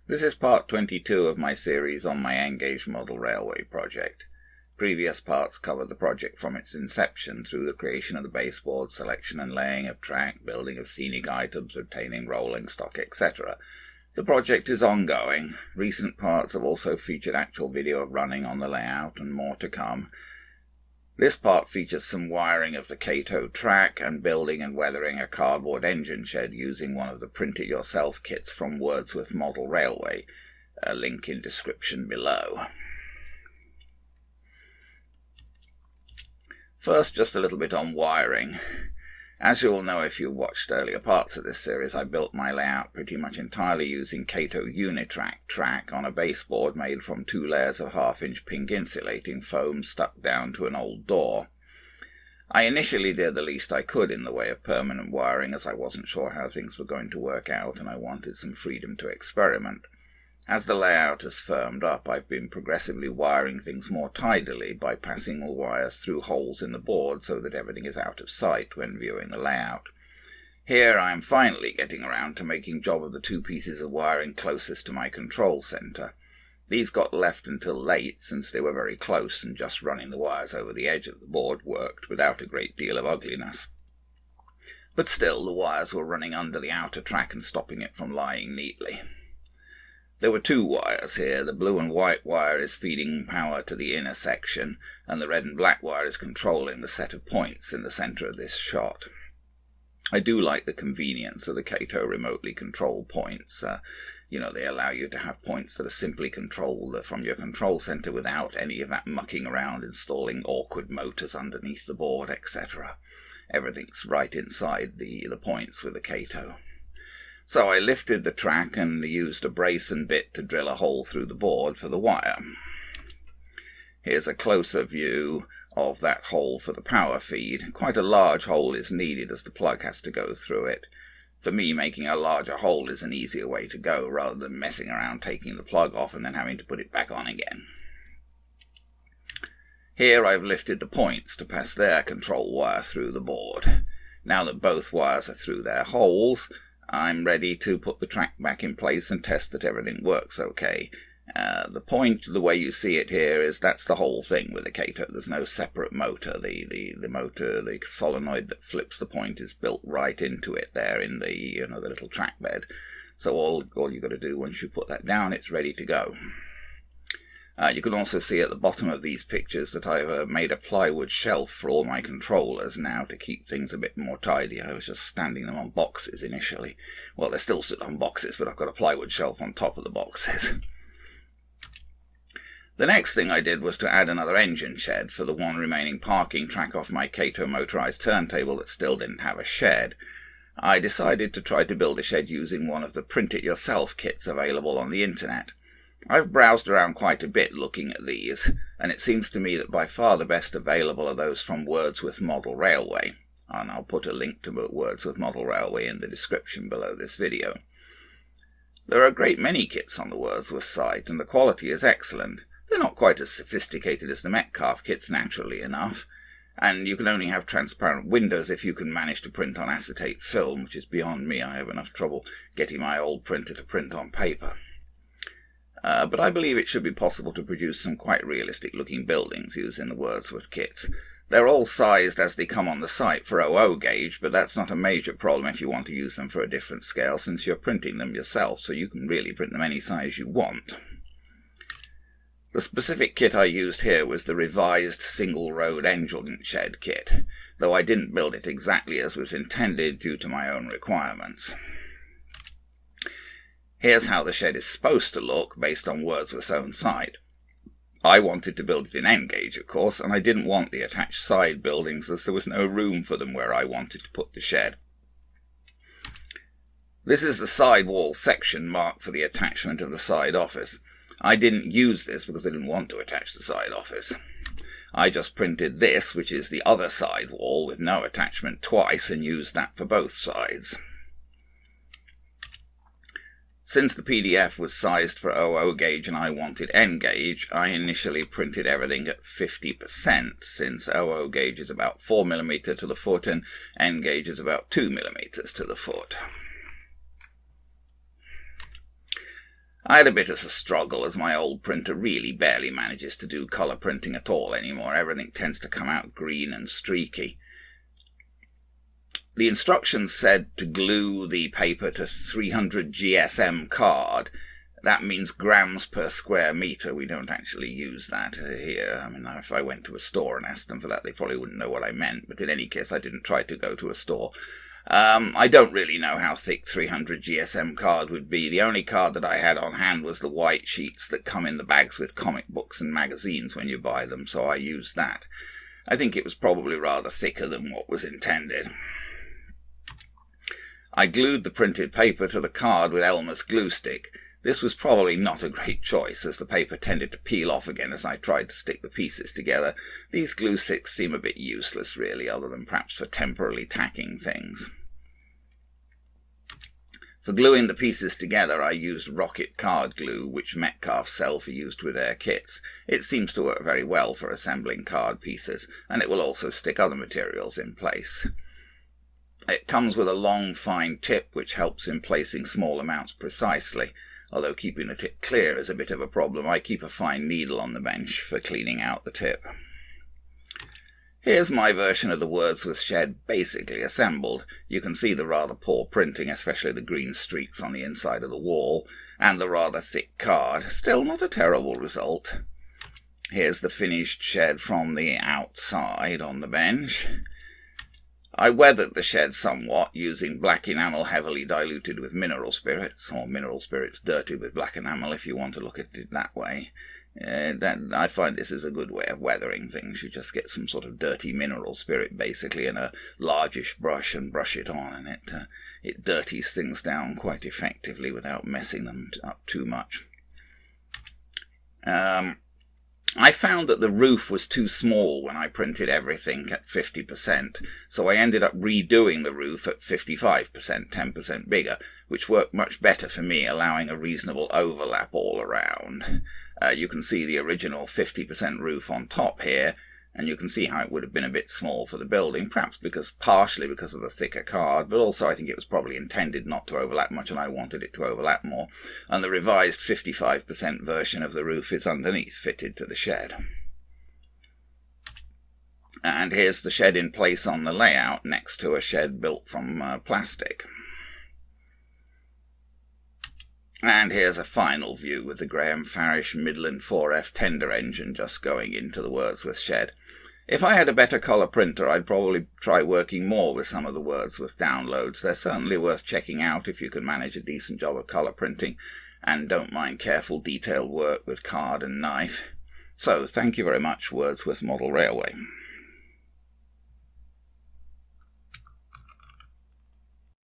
This is part 22 of my series on my N-gauge model railway project. Previous parts covered the project from its inception through the creation of the baseboard, selection and laying of track, building of scenic items, obtaining rolling stock, etc. The project is ongoing. Recent parts have also featured actual video of running on the layout and more to come. This part features some wiring of the Kato track and building and weathering a cardboard engine shed using one of the print-it-yourself kits from Wordsworth Model Railway. A link in description below. First, just a little bit on wiring. As you all know if you've watched earlier parts of this series, I built my layout pretty much entirely using Kato Unitrack track on a baseboard made from 2 layers of 1/2-inch pink insulating foam stuck down to an old door. I initially did the least I could in the way of permanent wiring, as I wasn't sure how things were going to work out and I wanted some freedom to experiment. As the layout has firmed up, I've been progressively wiring things more tidily by passing the wires through holes in the board so that everything is out of sight when viewing the layout. Here I am finally getting around to making job of the 2 pieces of wiring closest to my control centre. These got left until late since they were very close, and just running the wires over the edge of the board worked without a great deal of ugliness. But still, the wires were running under the outer track and stopping it from lying neatly. There were 2 wires here. The blue and white wire is feeding power to the inner section, and the red and black wire is controlling the set of points in the centre of this shot. I do like the convenience of the Kato remotely controlled points. They allow you to have points that are simply controlled from your control centre without any of that mucking around installing awkward motors underneath the board, etc. Everything's right inside the points with the Kato. So I lifted the track and used a brace and bit to drill a hole through the board for the wire. Here's a closer view of that hole for the power feed. Quite a large hole is needed as the plug has to go through it. For me, making a larger hole is an easier way to go rather than messing around taking the plug off and then having to put it back on again. Here I've lifted the points to pass their control wire through the board. Now that both wires are through their holes, I'm ready to put the track back in place and test that everything works okay. The point, the way you see it here, is that's the whole thing with the Kato. There's no separate motor. The motor, the solenoid that flips the point is built right into it there in the the little track bed. So all you've got to do once you put that down, it's ready to go. You can also see at the bottom of these pictures that I've made a plywood shelf for all my controllers now to keep things a bit more tidy. I was just standing them on boxes initially. Well, they're still stood on boxes, but I've got a plywood shelf on top of the boxes. The next thing I did was to add another engine shed for the one remaining parking track off my Kato motorized turntable that still didn't have a shed. I decided to try to build a shed using one of the print-it-yourself kits available on the internet. I've browsed around quite a bit looking at these, and it seems to me that by far the best available are those from Wordsworth Model Railway, and I'll put a link to Wordsworth Model Railway in the description below this video. There are a great many kits on the Wordsworth site, and the quality is excellent. They're not quite as sophisticated as the Metcalfe kits, naturally enough, and you can only have transparent windows if you can manage to print on acetate film, which is beyond me. I have enough trouble getting my old printer to print on paper. But I believe it should be possible to produce some quite realistic-looking buildings using the Wordsworth kits. They're all sized as they come on the site for 00 gauge, but that's not a major problem if you want to use them for a different scale, since you're printing them yourself, so you can really print them any size you want. The specific kit I used here was the revised single-road engine shed kit, though I didn't build it exactly as was intended due to my own requirements. Here's how the shed is supposed to look, based on Wordsworth's own site. I wanted to build it in N-gauge, of course, and I didn't want the attached side buildings as there was no room for them where I wanted to put the shed. This is the side wall section marked for the attachment of the side office. I didn't use this because I didn't want to attach the side office. I just printed this, which is the other side wall with no attachment, twice, and used that for both sides. Since the PDF was sized for 00 gauge and I wanted N gauge, I initially printed everything at 50%, since 00 gauge is about 4mm to the foot and N gauge is about 2mm to the foot. I had a bit of a struggle as my old printer really barely manages to do colour printing at all anymore. Everything tends to come out green and streaky. The instructions said to glue the paper to 300 GSM card. That means grams per square metre. We don't actually use that here. I mean, if I went to a store and asked them for that, they probably wouldn't know what I meant. But in any case, I didn't try to go to a store. I don't really know how thick 300 GSM card would be. The only card that I had on hand was the white sheets that come in the bags with comic books and magazines when you buy them, so I used that. I think it was probably rather thicker than what was intended. I glued the printed paper to the card with Elmer's glue stick. This was probably not a great choice, as the paper tended to peel off again as I tried to stick the pieces together. These glue sticks seem a bit useless, really, other than perhaps for temporarily tacking things. For gluing the pieces together, I used rocket card glue, which Metcalfe sell for used with their kits. It seems to work very well for assembling card pieces, and it will also stick other materials in place. It comes with a long, fine tip, which helps in placing small amounts precisely. Although keeping the tip clear is a bit of a problem, I keep a fine needle on the bench for cleaning out the tip. Here's my version of the Wordsworth shed basically assembled. You can see the rather poor printing, especially the green streaks on the inside of the wall, and the rather thick card. Still not a terrible result. Here's the finished shed from the outside on the bench. I weathered the shed somewhat using black enamel heavily diluted with mineral spirits, or mineral spirits dirty with black enamel if you want to look at it that way. I find this is a good way of weathering things. You just get some sort of dirty mineral spirit basically in a largish brush and brush it on, and it dirties things down quite effectively without messing them up too much. I found that the roof was too small when I printed everything at 50%, so I ended up redoing the roof at 55%, 10% bigger, which worked much better for me, allowing a reasonable overlap all around. You can see the original 50% roof on top here, and you can see how it would have been a bit small for the building, perhaps partially because of the thicker card, but also I think it was probably intended not to overlap much, and I wanted it to overlap more. And the revised 55% version of the roof is underneath, fitted to the shed. And here's the shed in place on the layout, next to a shed built from plastic. And here's a final view with the Graham Farish Midland 4F tender engine just going into the Wordsworth shed. If I had a better colour printer, I'd probably try working more with some of the Wordsworth downloads. They're certainly worth checking out if you can manage a decent job of colour printing and don't mind careful detailed work with card and knife. So, thank you very much, Wordsworth Model Railway.